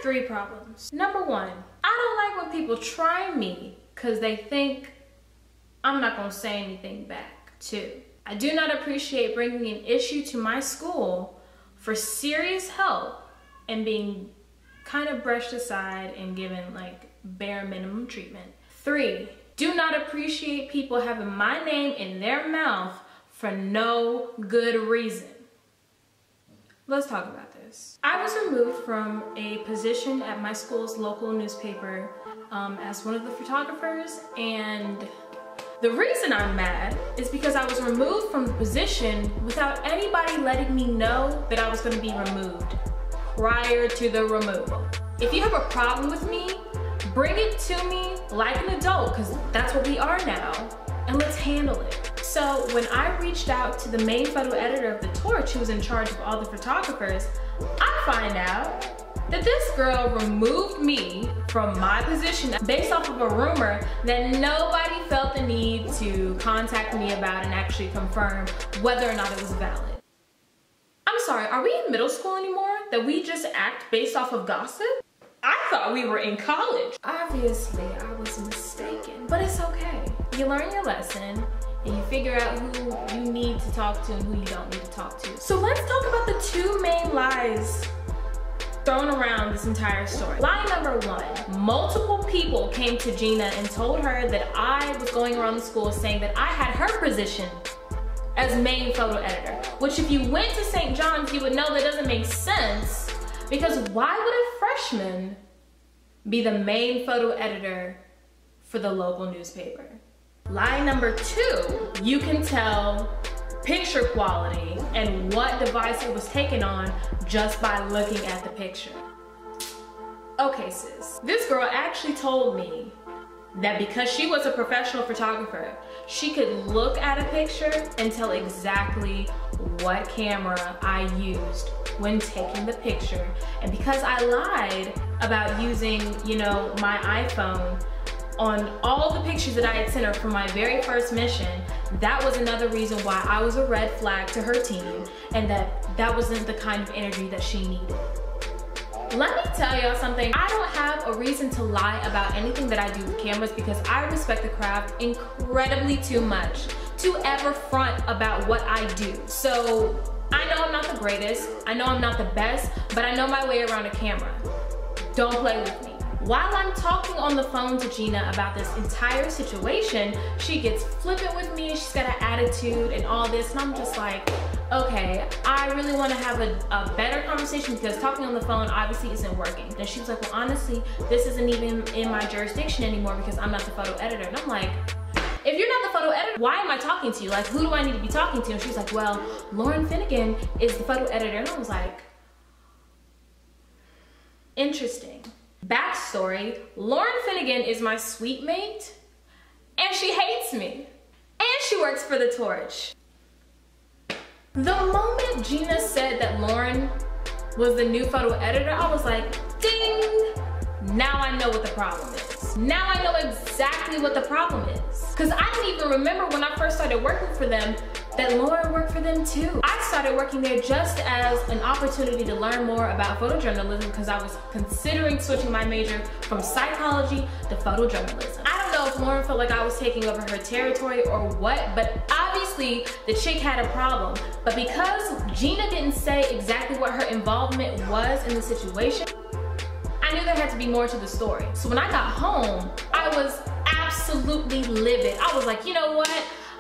3 problems. Number 1, I don't like when people try me because they think I'm not gonna say anything back. 2, I do not appreciate bringing an issue to my school for serious help and being kind of brushed aside and given like bare minimum treatment. 3, do not appreciate people having my name in their mouth for no good reason. Let's talk about this. I was removed from a position at my school's local newspaper as one of the photographers, and the reason I'm mad is because I was removed from the position without anybody letting me know that I was going to be removed prior to the removal. If you have a problem with me, bring it to me like an adult, because that's what we are now, and let's handle it. So when I reached out to the main photo editor of The Torch, who was in charge of all the photographers, I find out that this girl removed me from my position based off of a rumor that nobody felt the need to contact me about and actually confirm whether or not it was valid. I'm sorry, are we in middle school anymore? That we just act based off of gossip? I thought we were in college. Obviously, I was mistaken, but it's okay. You learn your lesson and you figure out who you need to talk to and who you don't need to talk to. So let's talk about the 2 main lies thrown around this entire story. Lie number 1, multiple people came to Gina and told her that I was going around the school saying that I had her position as main photo editor, which if you went to St. John's, you would know that doesn't make sense, because why would a freshman be the main photo editor for the local newspaper? Lie number 2, you can tell picture quality and what device it was taken on just by looking at the picture. Okay sis, this girl actually told me that because she was a professional photographer, she could look at a picture and tell exactly what camera I used when taking the picture. And because I lied about using, you know, my iPhone on all the pictures that I had sent her from my very first mission, that was another reason why I was a red flag to her team, and that wasn't the kind of energy that she needed. Let me tell y'all something. I don't have a reason to lie about anything that I do with cameras because I respect the craft incredibly too much to ever front about what I do. So I know I'm not the greatest, I know I'm not the best, but I know my way around a camera. Don't play with me. While I'm talking on the phone to Gina about this entire situation, she gets flippant with me, she's got an attitude and all this, and I'm just like, okay, I really want to have a better conversation because talking on the phone obviously isn't working. And she was like, well, honestly, this isn't even in my jurisdiction anymore because I'm not the photo editor. And I'm like, if you're not the photo editor, why am I talking to you? Like, who do I need to be talking to? And she's like, well, Lauren Finnegan is the photo editor. And I was like, interesting. Backstory, Lauren Finnegan is my suite mate, and she hates me. And she works for The Torch. The moment Gina said that Lauren was the new photo editor, I was like, ding! Now I know what the problem is. Now I know exactly what the problem is. Because I didn't even remember when I first started working for them that Lauren worked for them too. I started working there just as an opportunity to learn more about photojournalism because I was considering switching my major from psychology to photojournalism. I don't know if Lauren felt like I was taking over her territory or what, but obviously the chick had a problem. But because Gina didn't say exactly what her involvement was in the situation, I knew there had to be more to the story. So when I got home, I was absolutely livid. I was like, you know what?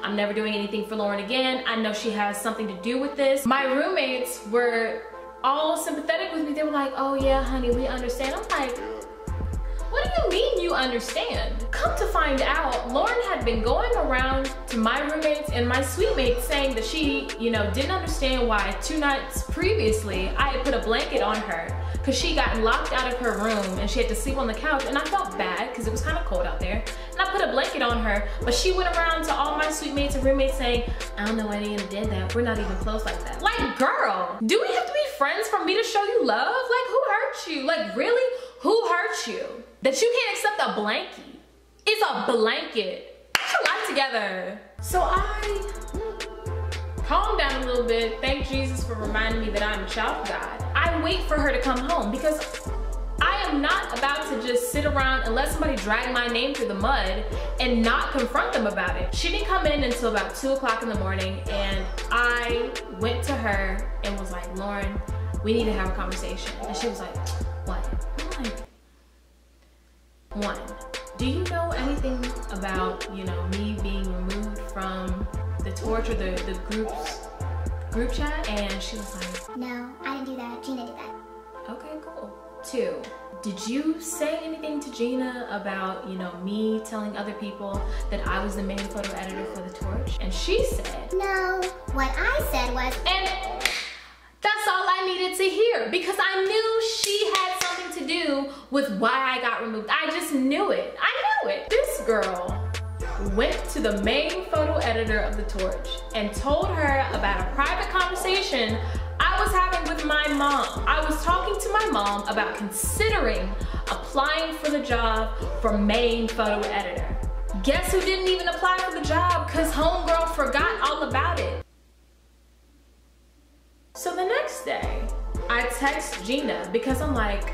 I'm never doing anything for Lauren again. I know she has something to do with this. My roommates were all sympathetic with me. They were like, oh yeah, honey, we understand. I'm like, what do you mean you understand? Come to find out, Lauren had been going around to my roommates and my suite mates saying that she, you know, didn't understand why 2 nights previously I had put a blanket on her because she got locked out of her room and she had to sleep on the couch, and I felt bad because it was kind of cold out there. And I put a blanket on her, but she went around to all my suite mates and roommates saying, I don't know why they even did that. We're not even close like that. Like, girl, do we have to be friends for me to show you love? Like, who hurt you? Like, really? Who hurt you? That you can't accept a blankie. It's a blanket. Get your life together. So I calmed down a little bit. Thank Jesus for reminding me that I'm a child of God. I wait for her to come home because I not about to just sit around and let somebody drag my name through the mud and not confront them about it. She didn't come in until about 2 o'clock in the morning, and I went to her and was like, Lauren, we need to have a conversation. And she was like, what? I'm like, one, do you know anything about, you know, me being removed from the Torch or the group chat? And she was like, no, I didn't do that. Gina did that. Okay, cool. 2, did you say anything to Gina about, you know, me telling other people that I was the main photo editor for the Torch? And she said, no, what I said was, and that's all I needed to hear, because I knew she had something to do with why I got removed. I just knew it. I knew it. This girl went to the main photo editor of the Torch and told her about a private conversation I was having with my mom. I was talking to my mom about considering applying for the job for main photo editor. Guess who didn't even apply for the job because homegirl forgot all about it. So the next day, I text Gina because I'm like,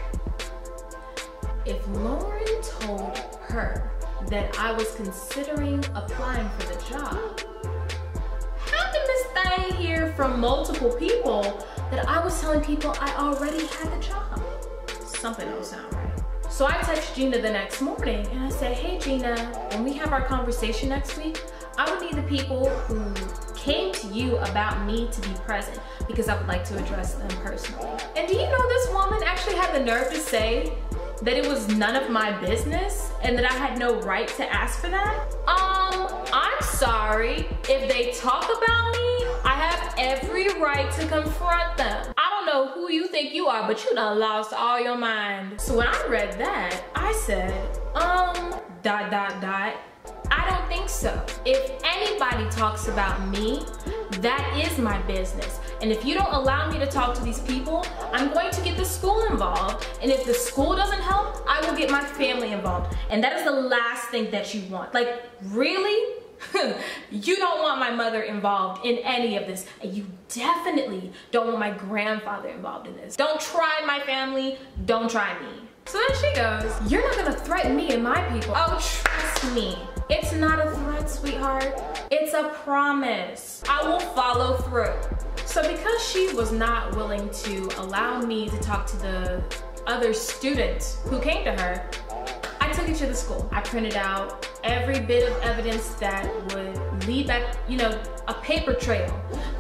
if Lauren told her that I was considering applying for the job, how did Miss Thang hear from multiple people that I was telling people I already had the job? Something don't sound right. So I text Gina the next morning and I said, hey Gina, when we have our conversation next week, I would need the people who came to you about me to be present because I would like to address them personally. And do you know this woman actually had the nerve to say that it was none of my business and that I had no right to ask for that? I'm sorry. If they talk about me, I have every right to confront them. I don't know who you think you are, but you done lost all your mind. So when I read that, I said, I don't think so. If anybody talks about me, that is my business. And if you don't allow me to talk to these people, I'm going to get the school involved. And if the school doesn't help, I will get my family involved. And that is the last thing that you want. Like, really? You don't want my mother involved in any of this. And you definitely don't want my grandfather involved in this. Don't try my family, don't try me. So then she goes, you're not gonna threaten me and my people. Oh, trust me. It's not a threat, sweetheart. It's a promise. I will follow through. So because she was not willing to allow me to talk to the other students who came to her, I took it to the school. I printed out every bit of evidence that would lead back, you know, a paper trail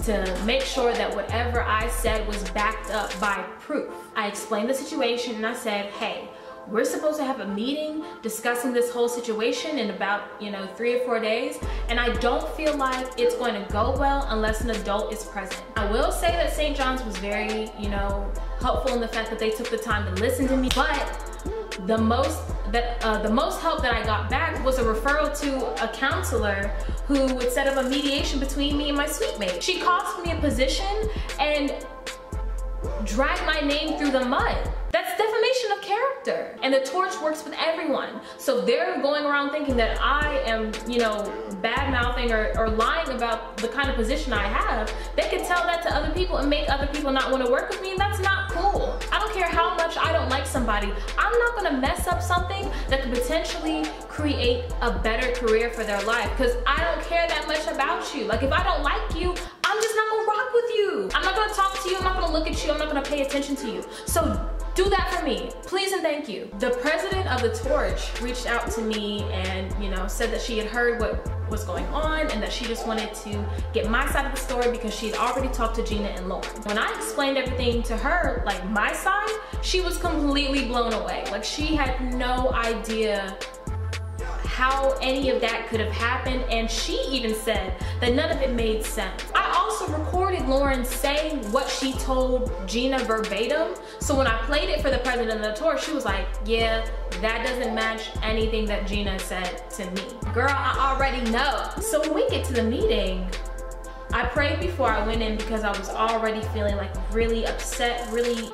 to make sure that whatever I said was backed up by proof. I explained the situation and I said, hey, we're supposed to have a meeting discussing this whole situation in about, you know, 3 or 4 days, and I don't feel like it's going to go well unless an adult is present. I will say that St. John's was very, you know, helpful in the fact that they took the time to listen to me, but the most help that I got back was a referral to a counselor who would set up a mediation between me and my suite mate. She cost me a position and dragged my name through the mud. That's defamation of character. And the Torch works with everyone. So they're going around thinking that I am, you know, bad-mouthing or lying about the kind of position I have. They could tell that to other people and make other people not want to work with me, and that's not cool. I don't care how much I don't like somebody. I'm not gonna mess up something that could potentially create a better career for their life, because I don't care that much about you. Like, if I don't like you, I'm just not gonna rock with you. I'm not gonna talk to you, I'm not gonna look at you, I'm not gonna pay attention to you. So do that for me, please and thank you. The president of the Torch reached out to me and, you know, said that she had heard what was going on and that she just wanted to get my side of the story because she had already talked to Gina and Lauren. When I explained everything to her, like my side, she was completely blown away. Like, she had no idea how any of that could have happened, and she even said that none of it made sense. I also recorded Lauren saying what she told Gina verbatim, so when I played it for the president of the Torch, she was like, yeah, that doesn't match anything that Gina said to me. Girl, I already know. So when we get to the meeting, I prayed before I went in because I was already feeling like really upset, really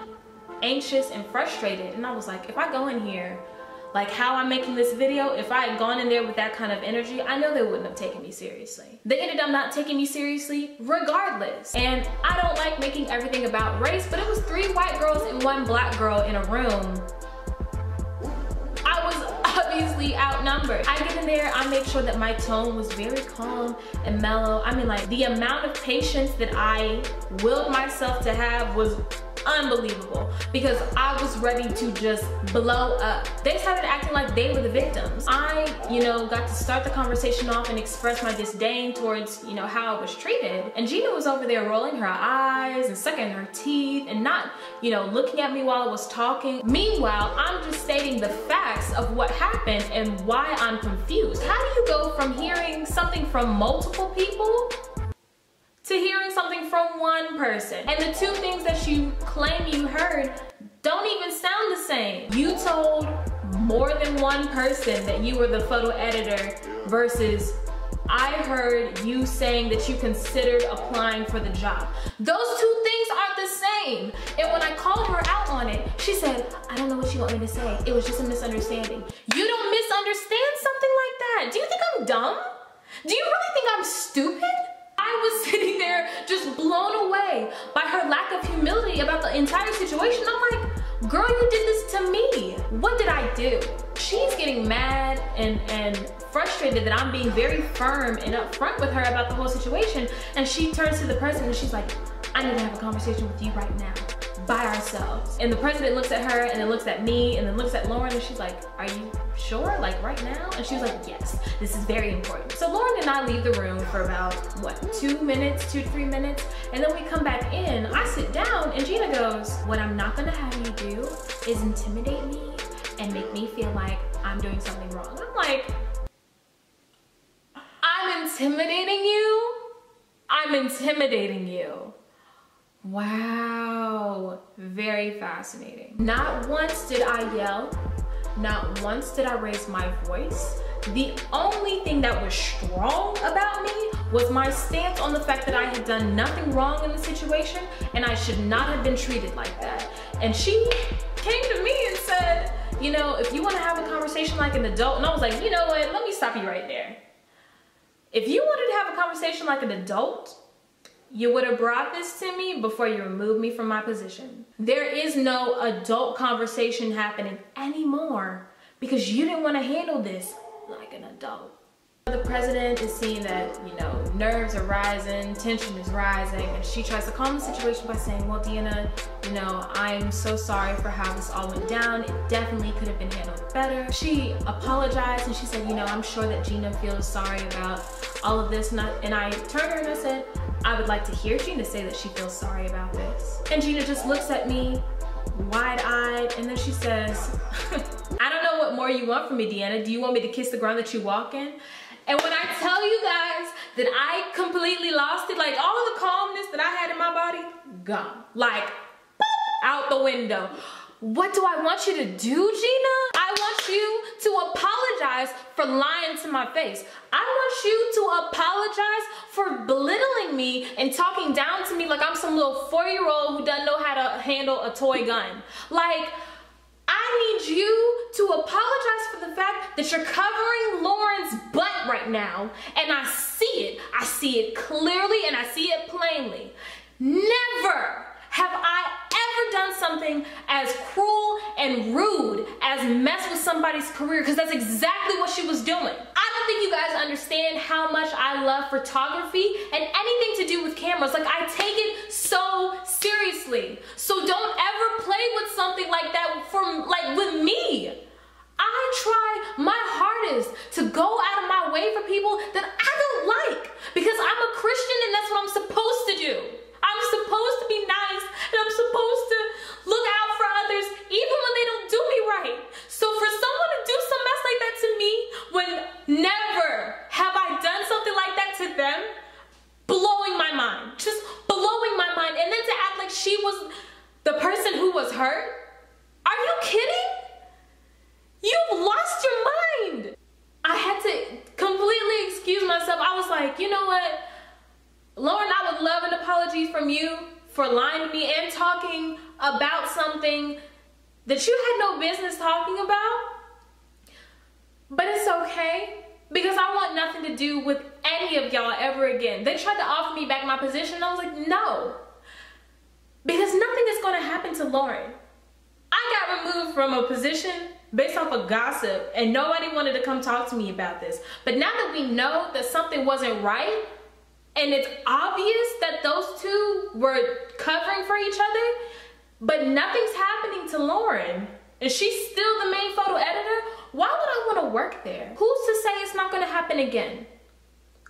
anxious and frustrated, and I was like, if I go in here like how I'm making this video, if I had gone in there with that kind of energy, I know they wouldn't have taken me seriously. They ended up not taking me seriously regardless. And I don't like making everything about race, but it was 3 white girls and 1 black girl in a room be outnumbered. I get in there, I make sure that my tone was very calm and mellow. I mean, like, the amount of patience that I willed myself to have was unbelievable, because I was ready to just blow up. They started acting like they were the victims. I, got to start the conversation off and express my disdain towards, how I was treated. And Gina was over there rolling her eyes and sucking her teeth and not, looking at me while I was talking. Meanwhile, I'm just stating the facts of what happened and why I'm confused. How do you go from hearing something from multiple people to hearing something from one person? And the two things that you claim you heard don't even sound the same. You told more than one person that you were the photo editor versus I heard you saying that you considered applying for the job. Those two things aren't the same. And when I called her out on it, she said, I don't know what you want me to say. It was just a misunderstanding. You don't misunderstand something like that. Do you think I'm dumb? Do you really think I'm stupid? I was sitting there just blown away by her lack of humility about the entire situation. I'm like, girl, you did this to me. What did I do? She's getting mad and frustrated that I'm being very firm and upfront with her about the whole situation. And she turns to the president and she's like, I need to have a conversation with you right now, by ourselves. And the president looks at her and then looks at me and then looks at Lauren and she's like, are you sure? Like right now? And she was like, yes, this is very important. So Lauren and I leave the room for about, what, 2 minutes, 2 to 3 minutes? And then we come back in, I sit down and Gina goes, what I'm not gonna have you do is intimidate me and make me feel like I'm doing something wrong. I'm like, I'm intimidating you? I'm intimidating you. Wow, very fascinating. Not once did I yell, not once did I raise my voice. The only thing that was strong about me was my stance on the fact that I had done nothing wrong in the situation and I should not have been treated like that. And she came to me and said, if you want to have a conversation like an adult, and I was like, you know what, let me stop you right there. If you wanted to have a conversation like an adult, you would have brought this to me before you removed me from my position. There is no adult conversation happening anymore because you didn't want to handle this like an adult. The president is seeing that, nerves are rising, tension is rising, and she tries to calm the situation by saying, well, Deanna, I'm so sorry for how this all went down. It definitely could have been handled better. She apologized and she said, I'm sure that Gina feels sorry about all of this. And I turned to her and I said, I would like to hear Gina say that she feels sorry about this. And Gina just looks at me wide-eyed and then she says, I don't know what more you want from me, Deanna. Do you want me to kiss the ground that you walk in? And when I tell you guys that I completely lost it, like all of the calmness that I had in my body, gone. Like, boop, out the window. What do I want you to do, Gina? I want you to apologize for lying to my face. I want you to apologize for belittling me and talking down to me like I'm some little 4-year-old who doesn't know how to handle a toy gun. Like, I need you to apologize for the fact that you're covering Lauren's butt right now, and I see it. I see it clearly and I see it plainly. Never have I ever done something as cruel and rude as mess with somebody's career, because that's exactly what she was doing. I don't think you guys understand how much I love photography and anything to do with cameras. Like, I take it so seriously. So don't ever play with something like that with me. I try my hardest to go out of my way for people that I don't like, because I'm a Christian and that's what I'm supposed to do. I'm supposed to be nice and I'm supposed to look out for others even when they don't do me right. So for someone to do some mess like that to me when never have I done something like that to them, blowing my mind. Just blowing my mind. And then to act like she was the person who was hurt? Are you kidding? You've lost your mind. I had to completely excuse myself. I was like, you know what? Lauren, I would love an apology from you for lying to me and talking about something that you had no business talking about. But it's okay, because I want nothing to do with any of y'all ever again. They tried to offer me back my position and I was like, no. Because nothing is going to happen to Lauren. I got removed from a position based off of gossip, and nobody wanted to come talk to me about this. But now that we know that something wasn't right, and it's obvious that those two were covering for each other, but nothing's happening to Lauren, and she's still the main photo editor, why would I want to work there? Who's to say it's not going to happen again?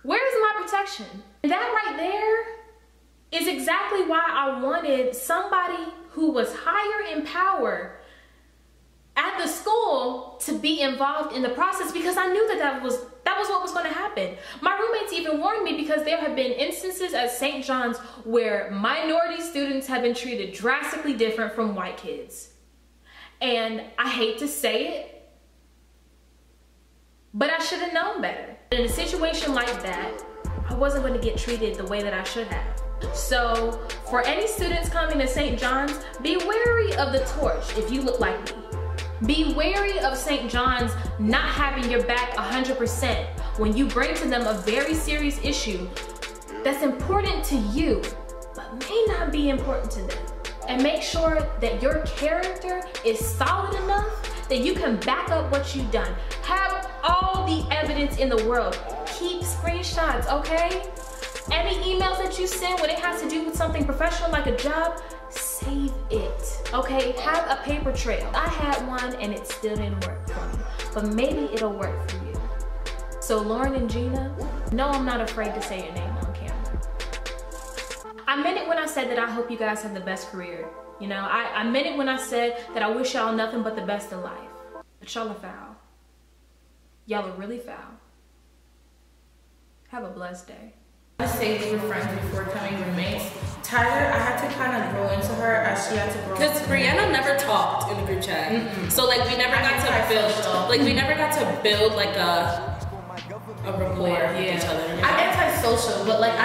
Where's my protection? And that right there is exactly why I wanted somebody who was higher in power at the school to be involved in the process, because I knew that was what was going to happen. My roommates even warned me, because there have been instances at St. John's where minority students have been treated drastically different from white kids. And I hate to say it, but I should have known better. In a situation like that, I wasn't going to get treated the way that I should have. So for any students coming to St. John's, be wary of the torch if you look like me. Be wary of St. John's not having your back 100% when you bring to them a very serious issue that's important to you, but may not be important to them. And make sure that your character is solid enough that you can back up what you've done. Have all the evidence in the world. Keep screenshots, okay? Any emails that you send when it has to do with something professional like a job, save it, okay? Have a paper trail. I had one and it still didn't work for me, but maybe it'll work for you. So Lauren and Gina, no, I'm not afraid to say your name on camera. I meant it when I said that I hope you guys have the best career. You know, I meant it when I said that I wish y'all nothing but the best in life. But y'all are foul. Y'all are really foul. Have a blessed day. I say we were friends before becoming roommates. Tyler, I had to kind of grow into her as she had to grow. Because Brianna never talked in the group chat. So like we never got to build, like we never got to build like a rapport with each other. I'm antisocial, but like